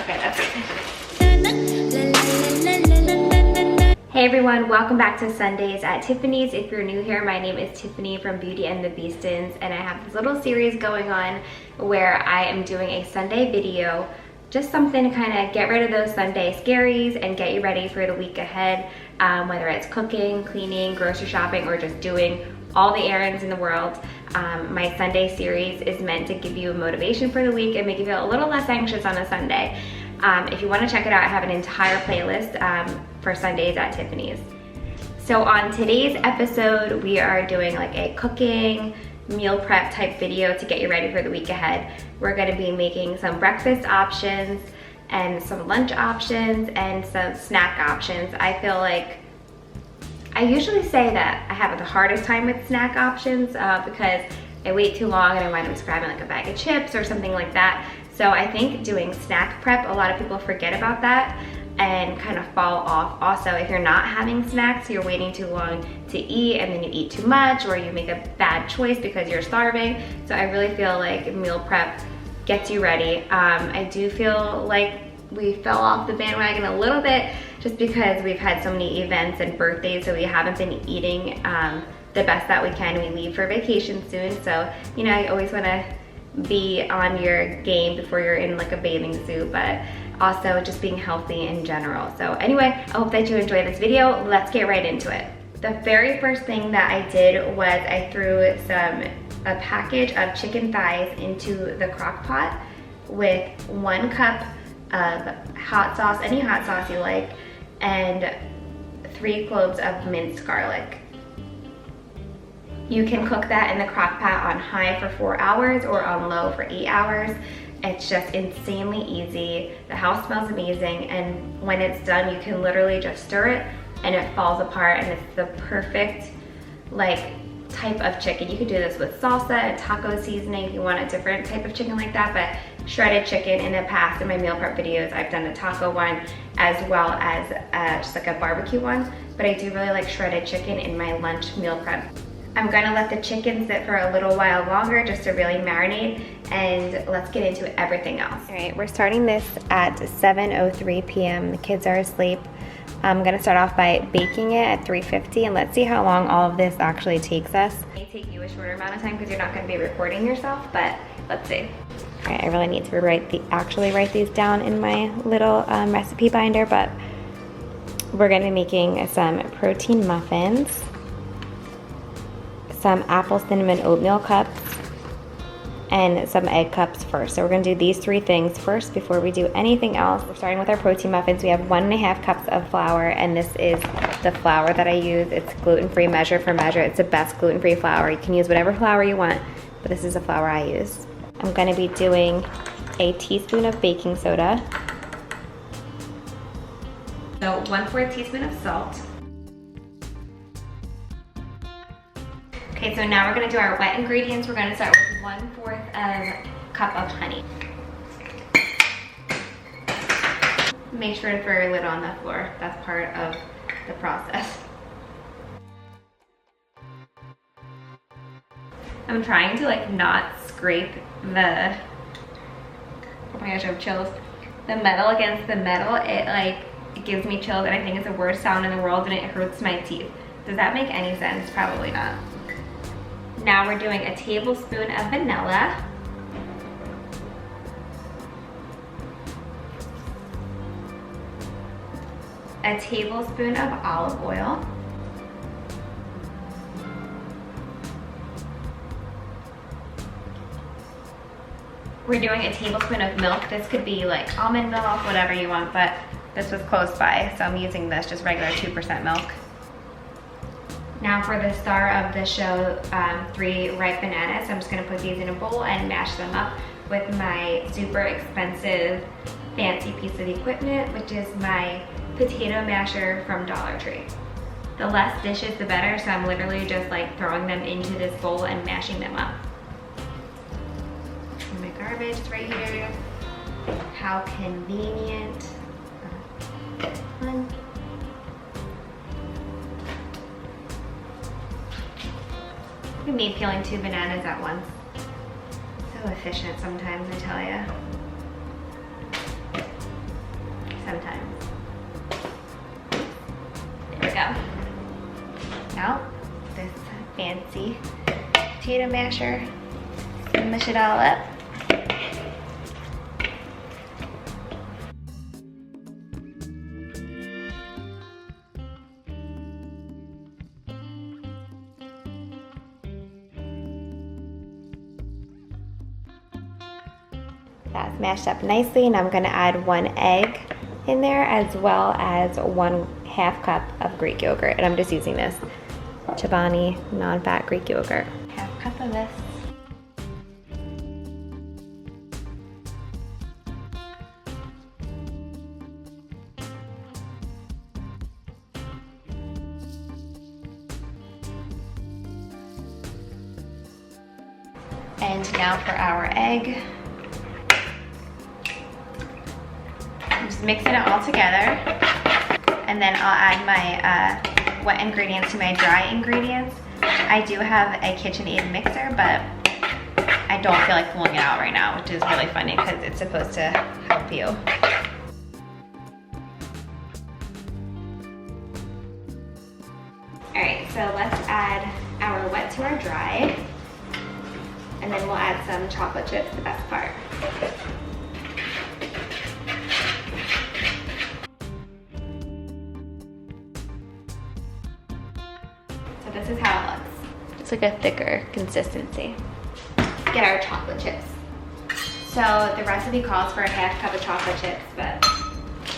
Okay, that's good. Hey everyone, welcome back to Sundays at Tiffanis. If you're new here, my name is Tiffany from Beauty and the Beastons, and I have this little series going on where I am doing a Sunday video, just something to kind of get rid of those Sunday scaries and get you ready for the week ahead, whether it's cooking, cleaning, grocery shopping, or just doing all the errands in the world. My Sunday series is meant to give you motivation for the week and make you feel a little less anxious on a Sunday. If you want to check it out, I have an entire playlist for Sundays at Tiffanis. So on today's episode, we are doing like a cooking, meal prep type video to get you ready for the week ahead. We're going to be making some breakfast options and some lunch options and some snack options. I feel like I usually say that I have the hardest time with snack options because I wait too long and I wind up just grabbing like a bag of chips or something like that. So I think doing snack prep, a lot of people forget about that and kind of fall off. Also, if you're not having snacks, you're waiting too long to eat and then you eat too much, or you make a bad choice because you're starving. So I really feel like meal prep gets you ready. I do feel like we fell off the bandwagon a little bit just because we've had so many events and birthdays, so we haven't been eating the best that we can. We leave for vacation soon, so you know, I always want to be on your game before you're in like a bathing suit, but also just being healthy in general. So anyway, I hope that you enjoy this video. Let's get right into it. The very first thing that I did was I threw a package of chicken thighs into the crock pot with 1 cup of hot sauce, any hot sauce you like, and 3 cloves of minced garlic. You can cook that in the crock pot on high for 4 hours or on low for 8 hours. It's just insanely easy. The house smells amazing, and when it's done, you can literally just stir it and it falls apart, and it's the perfect like type of chicken. You could do this with salsa and taco seasoning if you want a different type of chicken like that, but shredded chicken in the past in my meal prep videos, I've done a taco one as well as just like a barbecue one, but I do really like shredded chicken in my lunch meal prep. I'm gonna let the chicken sit for a little while longer just to really marinate, and let's get into everything else. All right, we're starting this at 7:03 p.m. The kids are asleep. I'm gonna start off by baking it at 350, and let's see how long all of this actually takes us. It may take you a shorter amount of time because you're not gonna be recording yourself, but let's see. All right, I really need to actually write these down in my little recipe binder, but we're gonna be making some protein muffins, some apple cinnamon oatmeal cups, and some egg cups first. So we're gonna do these 3 things first before we do anything else. We're starting with our protein muffins. We have 1.5 cups of flour, and this is the flour that I use. It's gluten-free, measure for measure. It's the best gluten-free flour. You can use whatever flour you want, but this is the flour I use. I'm gonna be doing a teaspoon of baking soda. So 1/4 teaspoon of salt. Okay, so now we're gonna do our wet ingredients. We're gonna start with 1/4 cup of honey. Make sure to throw your lid on the floor. That's part of the process. I'm trying to like not scrape the, oh my gosh, I have chills. The metal against the metal, it gives me chills, and I think it's the worst sound in the world, and it hurts my teeth. Does that make any sense? Probably not. Now we're doing a tablespoon of vanilla. A tablespoon of olive oil. We're doing a tablespoon of milk. This could be like almond milk, whatever you want, but this was close by, so I'm using this, just regular 2% milk. Now for the star of the show, 3 ripe bananas. I'm just gonna put these in a bowl and mash them up with my super expensive fancy piece of equipment, which is my potato masher from Dollar Tree. The less dishes, the better, so I'm literally just like throwing them into this bowl and mashing them up. And my garbage is right here. How convenient. Fun. Look at me peeling 2 bananas at once. So efficient sometimes, I tell ya. go. Now, this fancy potato masher, mush it all up. That's mashed up nicely, and I'm gonna add 1 egg in there as well as 1/2 cup of Greek yogurt. And I'm just using this Tiffanis non-fat Greek yogurt. 1/2 cup of this. And now for our egg. I'm just mixing it all together, and then I'll add my wet ingredients to my dry ingredients. I do have a KitchenAid mixer, but I don't feel like pulling it out right now, which is really funny because it's supposed to help you. Alright, so let's add our wet to our dry, and then we'll add some chocolate chips, the best part. So this is how it looks. It's like a thicker consistency. Get our chocolate chips. So the recipe calls for 1/2 cup of chocolate chips, but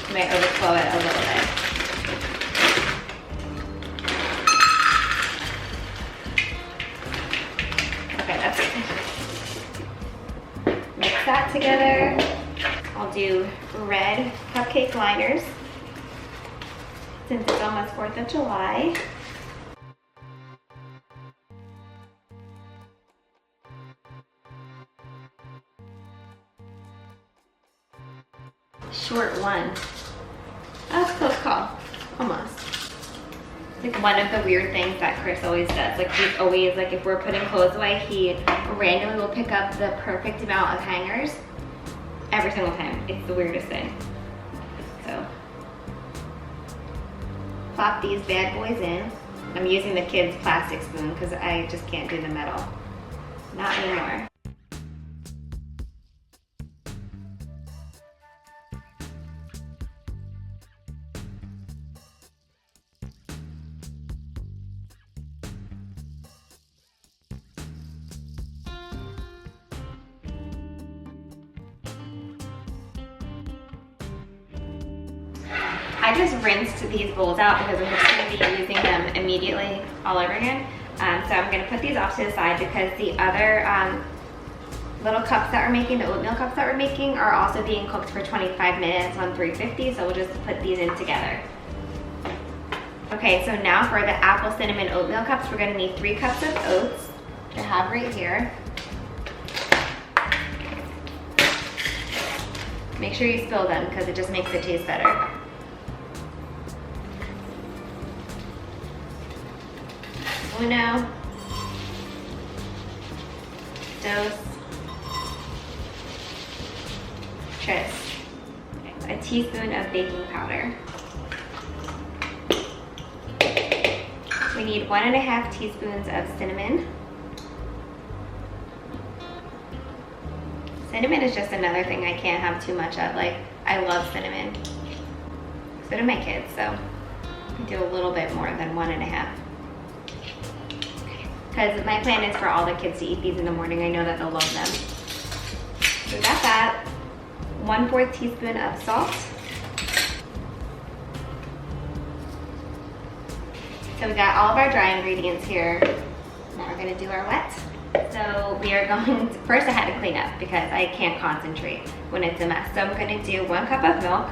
you might overflow it a little bit. Okay, that's it. Mix that together. I'll do red cupcake liners since it's almost 4th of July. Short one. Oh, it's a close call. Almost. It's like one of the weird things that Chris always does. Like he's always, like if we're putting clothes away, he randomly will pick up the perfect amount of hangers every single time. It's the weirdest thing. So, plop these bad boys in. I'm using the kids' plastic spoon because I just can't do the metal. Not anymore. I just rinsed these bowls out because I'm just going to be using them immediately all over again. So I'm going to put these off to the side because the other little cups that we're making, the oatmeal cups that we're making, are also being cooked for 25 minutes on 350, so we'll just put these in together. Okay, so now for the apple cinnamon oatmeal cups, we're going to need 3 cups of oats, which I have right here. Make sure you spill them because it just makes it taste better. Uno, dos, tres. Okay, a teaspoon of baking powder. We need 1.5 teaspoons of cinnamon. Cinnamon is just another thing I can't have too much of. Like, I love cinnamon. So do my kids, so I do a little bit more than 1.5. Because my plan is for all the kids to eat these in the morning. I know that they'll love them. So we got that. 1/4 teaspoon of salt. So we got all of our dry ingredients here. Now we're gonna do our wet. So we are going to, first I had to clean up because I can't concentrate when it's a mess. So I'm gonna do 1 cup of milk.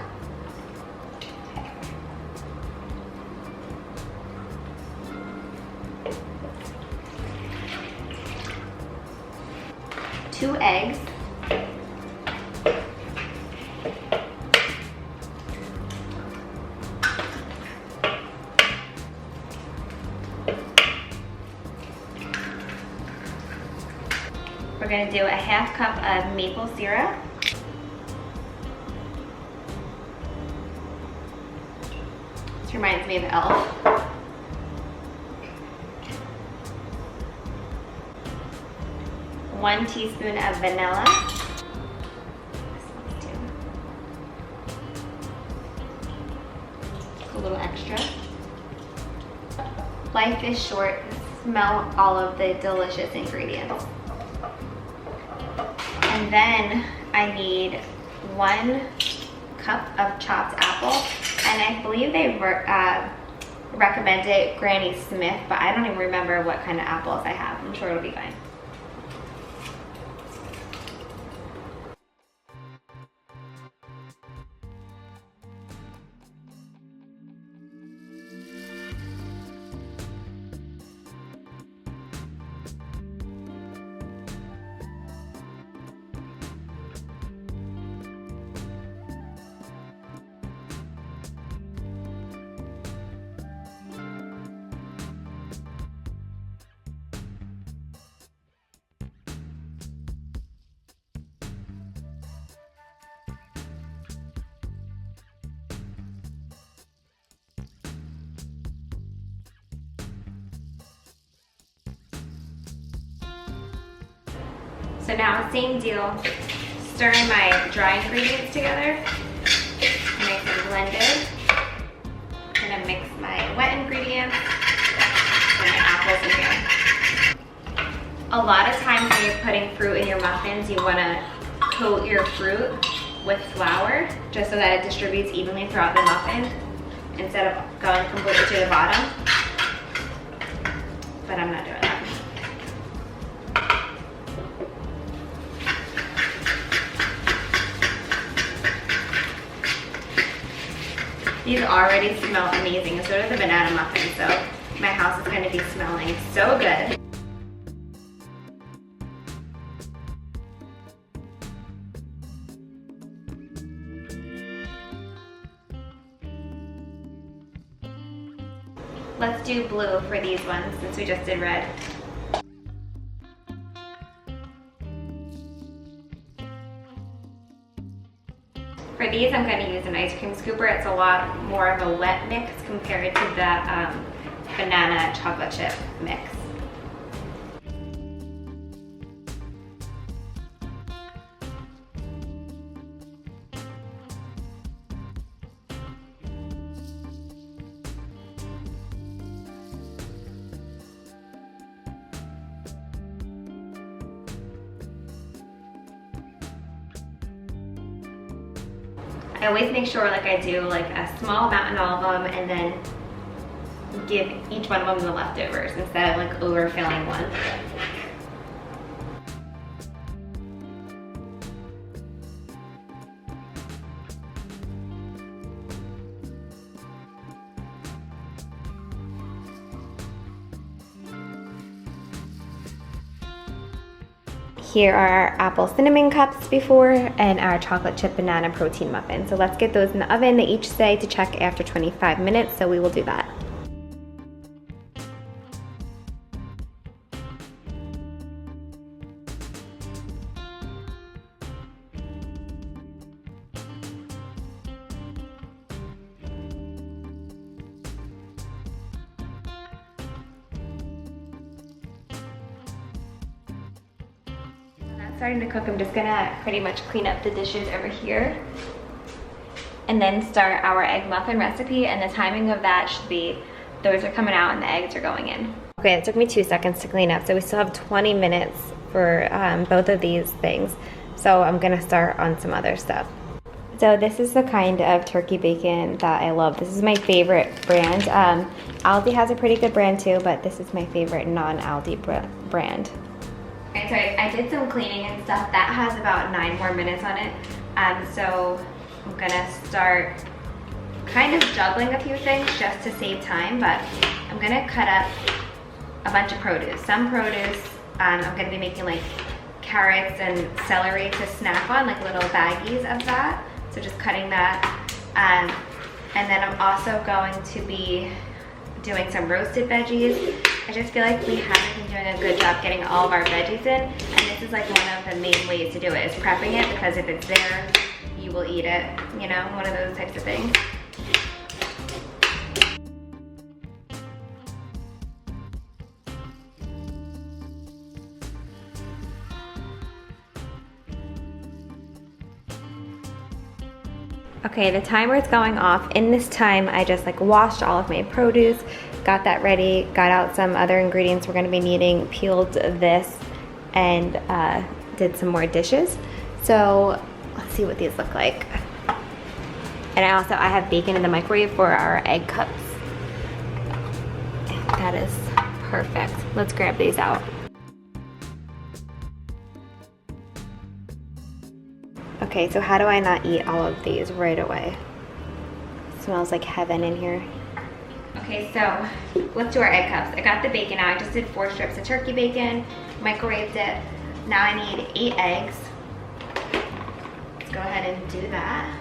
2 eggs. We're going to do a 1/2 cup of maple syrup. It's Reminds me of Elf. 1 teaspoon of vanilla. A little extra. Life is short. Smell all of the delicious ingredients. And then I need 1 cup of chopped apple. And I believe they recommended Granny Smith, but I don't even remember what kind of apples I have. I'm sure it'll be fine. So now, same deal, stirring my dry ingredients together, nice and blended. I'm gonna mix my wet ingredients and my apples in here. A lot of times when you're putting fruit in your muffins, you wanna coat your fruit with flour, just so that it distributes evenly throughout the muffin, instead of going completely to the bottom. But I'm not doing that. These already smell amazing, so do the banana muffins, so my house is gonna be smelling so good. Let's do blue for these ones since we just did red. For these, I'm going to use an ice cream scooper. It's a lot more of a wet mix compared to the banana chocolate chip mix. I always make sure like I do like a small amount in all of them and then give each one of them the leftovers instead of like overfilling one. Here are our apple cinnamon cups before and our chocolate chip banana protein muffin. So let's get those in the oven. They each say to check after 25 minutes, so we will do that. Starting to cook, I'm just gonna pretty much clean up the dishes over here and then start our egg muffin recipe, and the timing of that should be those are coming out and the eggs are going in. Okay, it took me 2 seconds to clean up, so we still have 20 minutes for both of these things, so I'm gonna start on some other stuff. So this is the kind of turkey bacon that I love. This is my favorite brand. Aldi has a pretty good brand too, but this is my favorite non-Aldi brand. Okay, so I did some cleaning and stuff. That has about 9 more minutes on it. So I'm gonna start kind of juggling a few things just to save time, but I'm gonna cut up a bunch of produce. Some produce, I'm gonna be making like carrots and celery to snack on, like little baggies of that. So just cutting that. And then I'm also going to be doing some roasted veggies. I just feel like we haven't been doing a good job getting all of our veggies in, and this is like one of the main ways to do it, is prepping it, because if it's there, you will eat it, you know, one of those types of things. Okay, the timer is going off. In this time, I just like washed all of my produce, got that ready, got out some other ingredients we're gonna be needing, peeled this, and did some more dishes. So let's see what these look like. And I have bacon in the microwave for our egg cups. That is perfect. Let's grab these out. Okay, so how do I not eat all of these right away? It smells like heaven in here. Okay, so let's do our egg cups. I got the bacon out. I just did 4 strips of turkey bacon, microwaved it. Now I need 8 eggs. Let's go ahead and do that.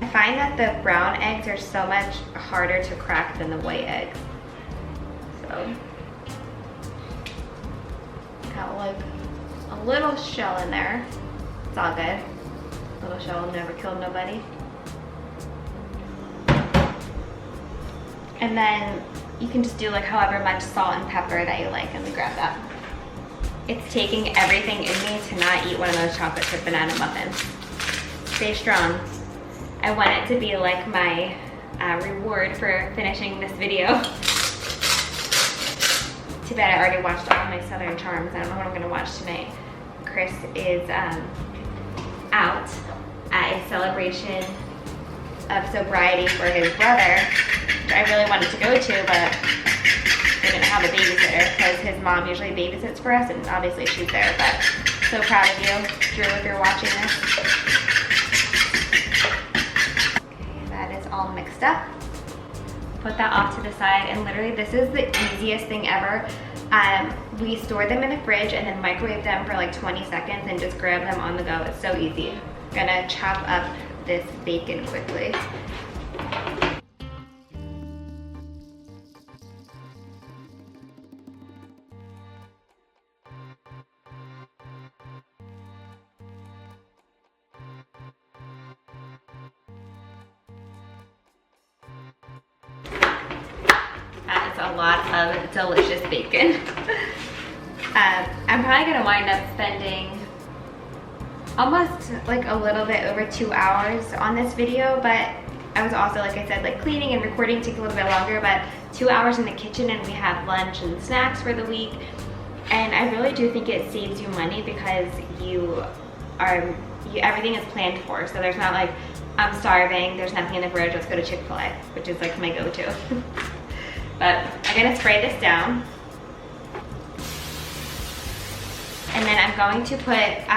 I find that the brown eggs are so much harder to crack than the white eggs. So, got like a little shell in there. It's all good. Little shell never killed nobody. And then you can just do like however much salt and pepper that you like. Let me grab that. It's taking everything in me to not eat one of those chocolate chip banana muffins. Stay strong. I want it to be like my reward for finishing this video. Too bad I already watched all my Southern Charms. I don't know what I'm gonna watch tonight. Chris is out at a celebration of sobriety for his brother, which I really wanted to go to, but they didn't have a babysitter because his mom usually babysits for us, and obviously she's there, but so proud of you, Drew, if you're watching this. Okay, that is all mixed up. Put that off to the side, and literally this is the easiest thing ever. We store them in the fridge and then microwave them for like 20 seconds and just grab them on the go. It's so easy. I'm gonna chop up this bacon quickly. That's a lot of delicious bacon. I'm probably gonna wind up spending almost like a little bit over 2 hours on this video, but I was also, like I said, like cleaning and recording took a little bit longer, but 2 hours in the kitchen and we have lunch and snacks for the week. And I really do think it saves you money because everything is planned for. So there's not like, I'm starving, there's nothing in the fridge, let's go to Chick-fil-A, which is like my go-to. But I'm gonna spray this down. And then I'm going to put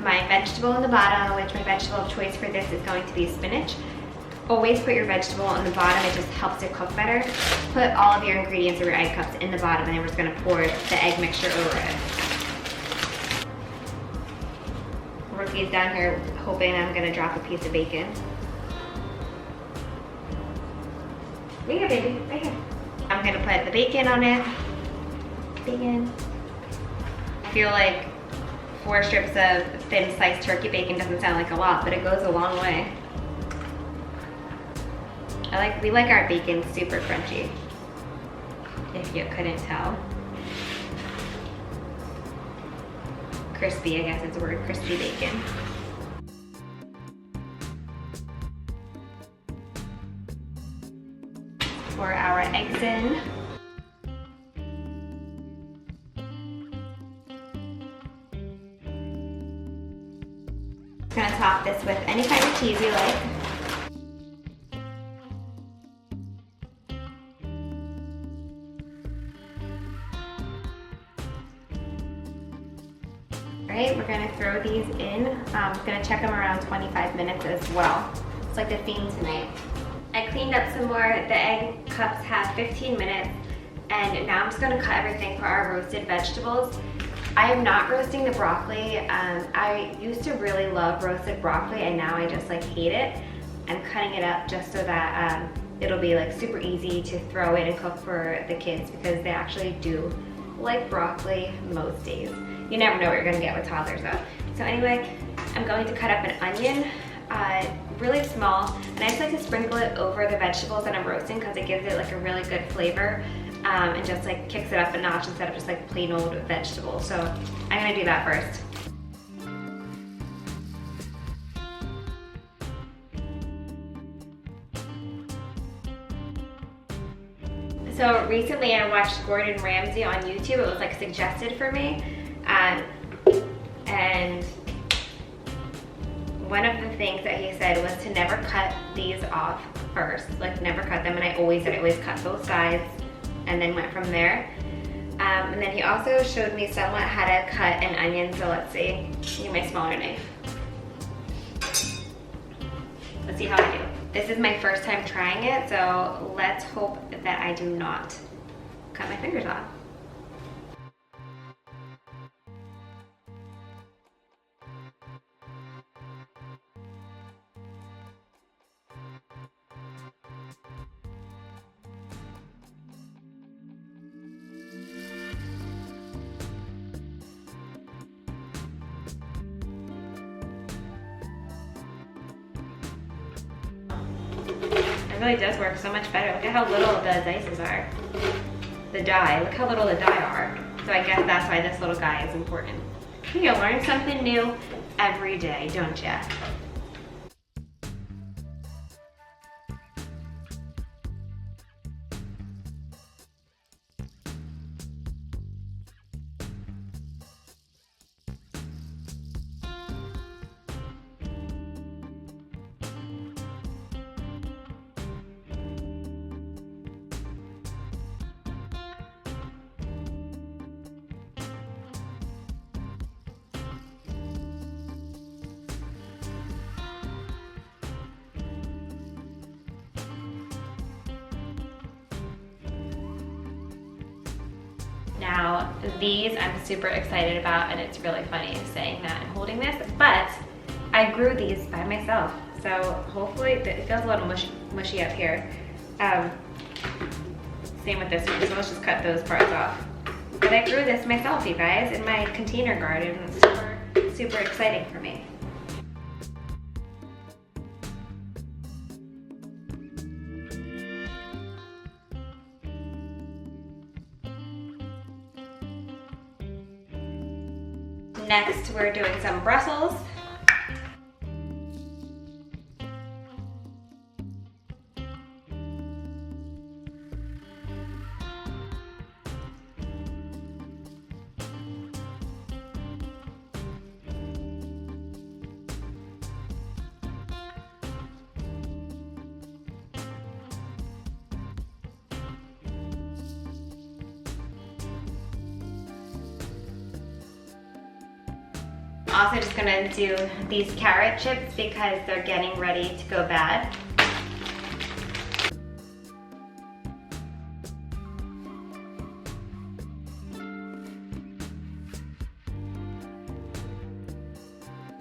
my vegetable in the bottom, which my vegetable of choice for this is going to be spinach. Always put your vegetable on the bottom, it just helps it cook better. Put all of your ingredients of your egg cups in the bottom, and then we're just gonna pour the egg mixture over it. Rookie's down here hoping I'm gonna drop a piece of bacon. Right here, baby, right here. I'm gonna put the bacon on it. Bacon. I feel like 4 strips of thin sliced turkey bacon doesn't sound like a lot, but it goes a long way. We like our bacon super crunchy, if you couldn't tell. Crispy, I guess is the word, crispy bacon. Pour our eggs in. I'm gonna top this with any kind of cheese you like. Alright, we're gonna throw these in. I'm gonna check them around 25 minutes as well. It's like the theme tonight. I cleaned up some more. The egg cups have 15 minutes, and now I'm just gonna cut everything for our roasted vegetables. I am not roasting the broccoli. I used to really love roasted broccoli, and now I just like hate it. I'm cutting it up just so that it'll be like super easy to throw in and cook for the kids, because they actually do like broccoli most days. You never know what you're gonna get with toddlers though. So anyway, I'm going to cut up an onion, really small, and I just like to sprinkle it over the vegetables that I'm roasting because it gives it like a really good flavor. and just like kicks it up a notch instead of just like plain old vegetables. So I'm gonna do that first. So recently I watched Gordon Ramsay on YouTube. It was like suggested for me. And one of the things that he said was to never cut these off first. Like never cut them, and I always did. I always cut both sides and then went from there. And then he also showed me somewhat how to cut an onion. So let's see, use my smaller knife. Let's see how I do. This is my first time trying it, so let's hope that I do not cut my fingers off. It really does work so much better. Look at how little the dices are. The die, look how little the die are. So I guess that's why this little guy is important. You learn something new every day, don't ya? Now, these I'm super excited about, and it's really funny saying that I'm holding this, but I grew these by myself. So hopefully, it feels a little mushy up here. Same with this one, so let's just cut those parts off. But I grew this myself, you guys, in my container garden. It's super, super exciting for me. Next, we're doing some Brussels. Also just gonna do these carrot chips because they're getting ready to go bad.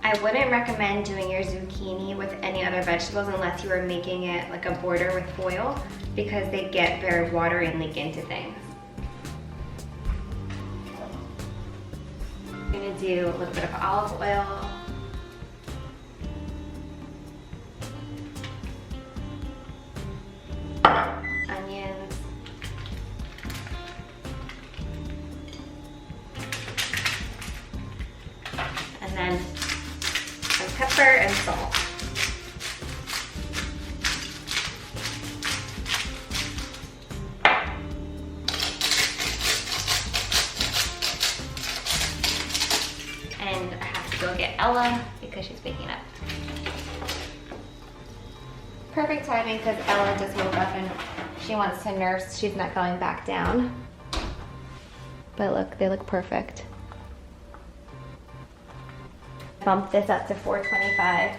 I wouldn't recommend doing your zucchini with any other vegetables unless you were making it like a border with foil, because they get very watery and leak into things. I'm gonna do a little bit of olive oil. Onions. And then some pepper and salt. And I have to go get Ella because she's waking up. Perfect timing because Ella just woke up and she wants to nurse. She's not going back down. But look, they look perfect. Bump this up to 425.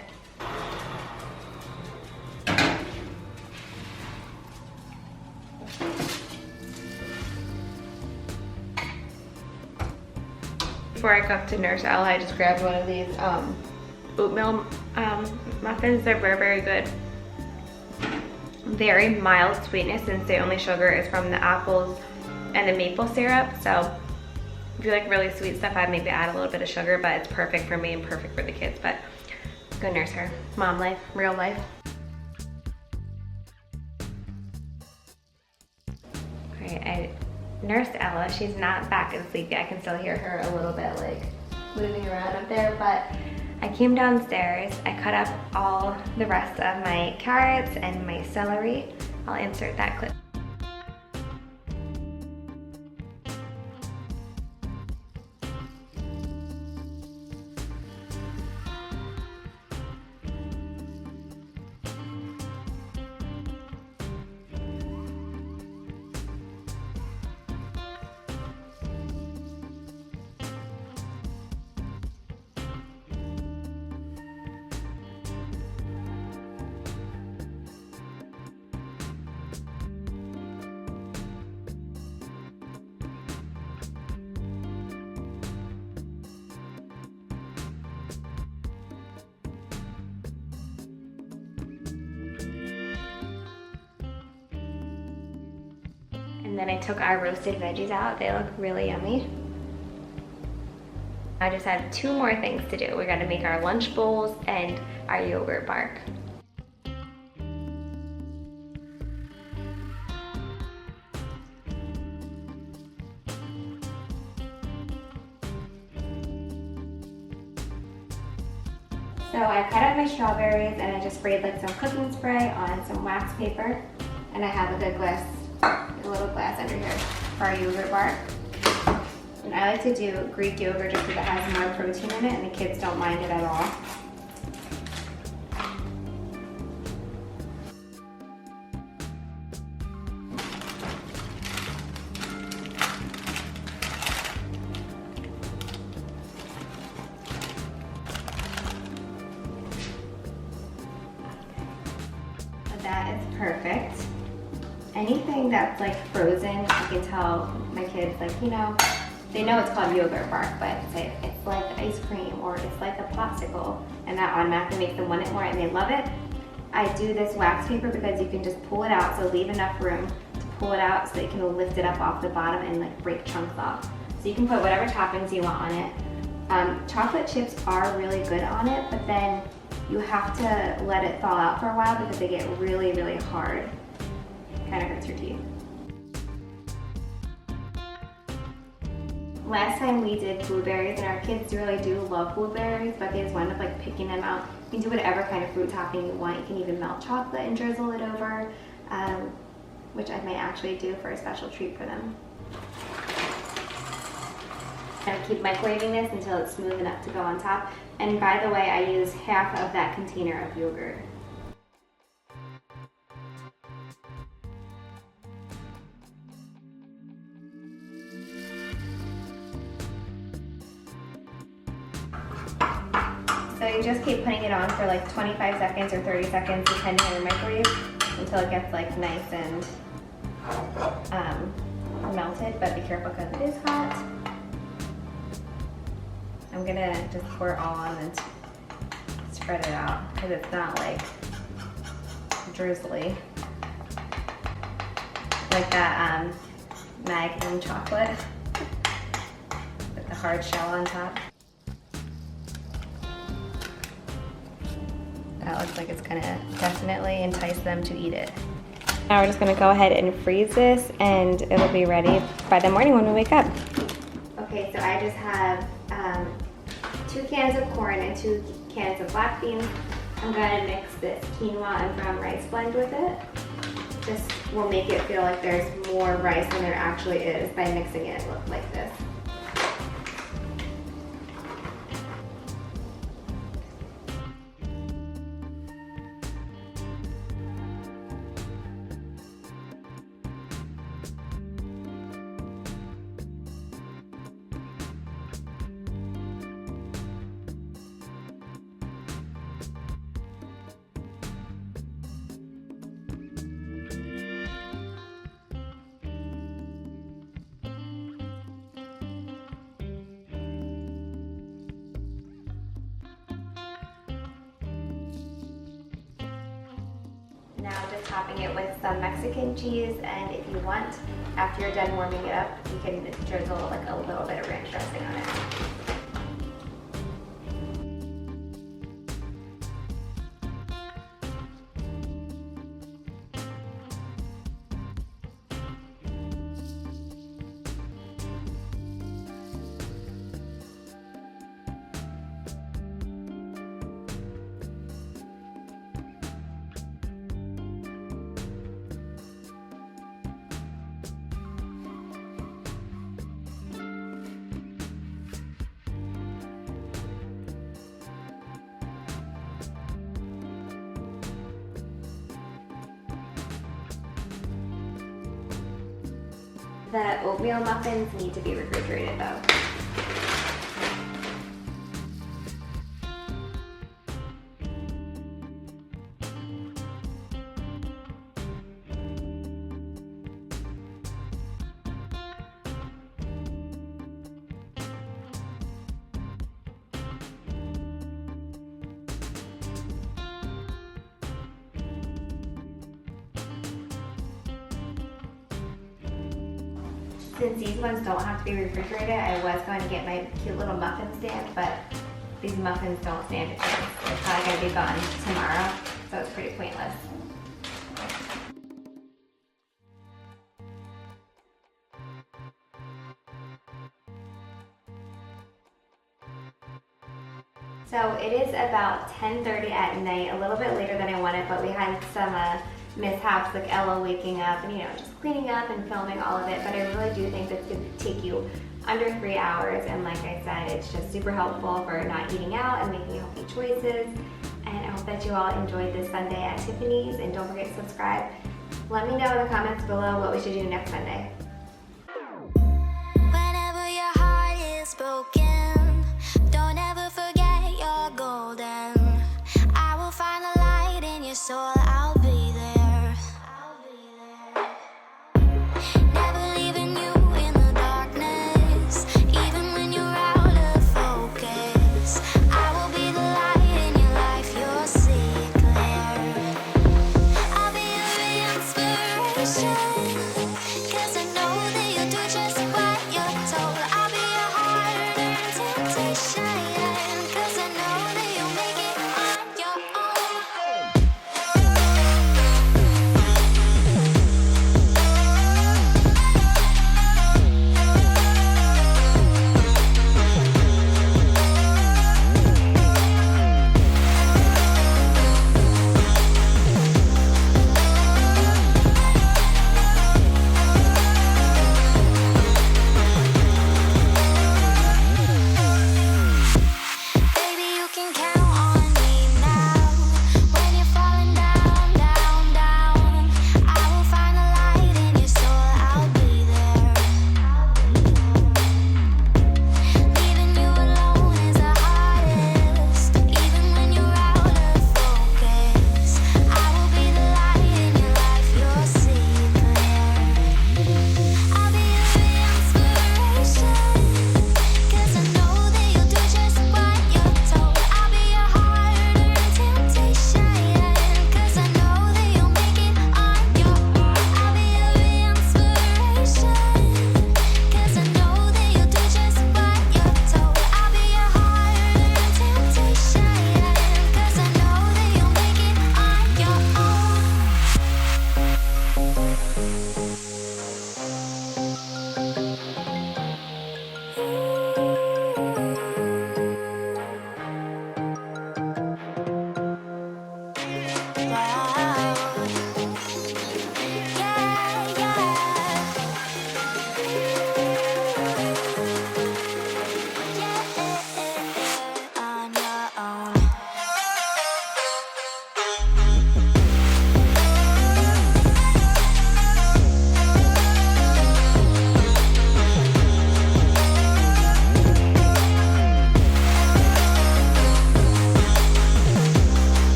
Before I go up to nurse Ella, I just grabbed one of these oatmeal muffins. They're very, very good. Very mild sweetness since the only sugar is from the apples and the maple syrup. So if you like really sweet stuff, I'd maybe add a little bit of sugar, but it's perfect for me and perfect for the kids. But go nurse her. Mom life, real life. All right, Nurse Ella, she's not back and sleepy. I can still hear her a little bit like moving around up there, but I came downstairs. I cut up all the rest of my carrots and my celery. I'll insert that clip. And then I took our roasted veggies out. They look really yummy. I just have 2 more things to do. We gotta make our lunch bowls and our yogurt bark. So I cut up my strawberries and I just sprayed like some cooking spray on some wax paper. And I have a little glass under here for our yogurt bark. And I like to do Greek yogurt just because it has more protein in it and the kids don't mind it at all. So that is perfect. Anything that's like frozen, I can tell my kids, like, you know, they know it's called yogurt bark, but it's like ice cream or it's like a popsicle, and that automatically makes them want it more and they love it. I do this wax paper because you can just pull it out, so leave enough room to pull it out so that you can lift it up off the bottom and like break chunks off. So you can put whatever toppings you want on it. Chocolate chips are really good on it, but then you have to let it thaw out for a while because they get really, really hard. Kind of hurts your teeth. Last time we did blueberries, and our kids really do love blueberries, but they just wind up like picking them out. You can do whatever kind of fruit topping you want. You can even melt chocolate and drizzle it over, which I may actually do for a special treat for them. I'm gonna keep microwaving this until it's smooth enough to go on top. And by the way, I use half of that container of yogurt. So you just keep putting it on for like 25 seconds or 30 seconds, depending on your microwave, until it gets like nice and melted, but be careful because it is hot. I'm gonna just pour it all on and spread it out because it's not like drizzly. Like that Magnum chocolate with the hard shell on top. That looks like it's gonna definitely entice them to eat it. Now we're just gonna go ahead and freeze this and it'll be ready by the morning when we wake up. Okay, so I just have 2 cans of corn and 2 cans of black beans. I'm gonna mix this quinoa and brown rice blend with it. This will make it feel like there's more rice than there actually is by mixing it like this. Now just topping it with some Mexican cheese, and if you want, after you're done warming it up, you can drizzle like a little bit of ranch dressing on it. The oatmeal muffins need to be refrigerated though. Since these ones don't have to be refrigerated, I was going to get my cute little muffin stand, but these muffins don't stand a chance. They're probably going to be gone tomorrow, so it's pretty pointless. So it is about 10:30 at night, a little bit later than I wanted, but we had some mishaps like Ella waking up and just cleaning up and filming all of it, but I really do think that's going to take you under 3 hours, and like I said, it's just super helpful for not eating out and making healthy choices. And I hope that you all enjoyed this Sunday at Tiffany's, and don't forget to subscribe. Let me know in the comments below what we should do next Sunday. Whenever your heart is broken.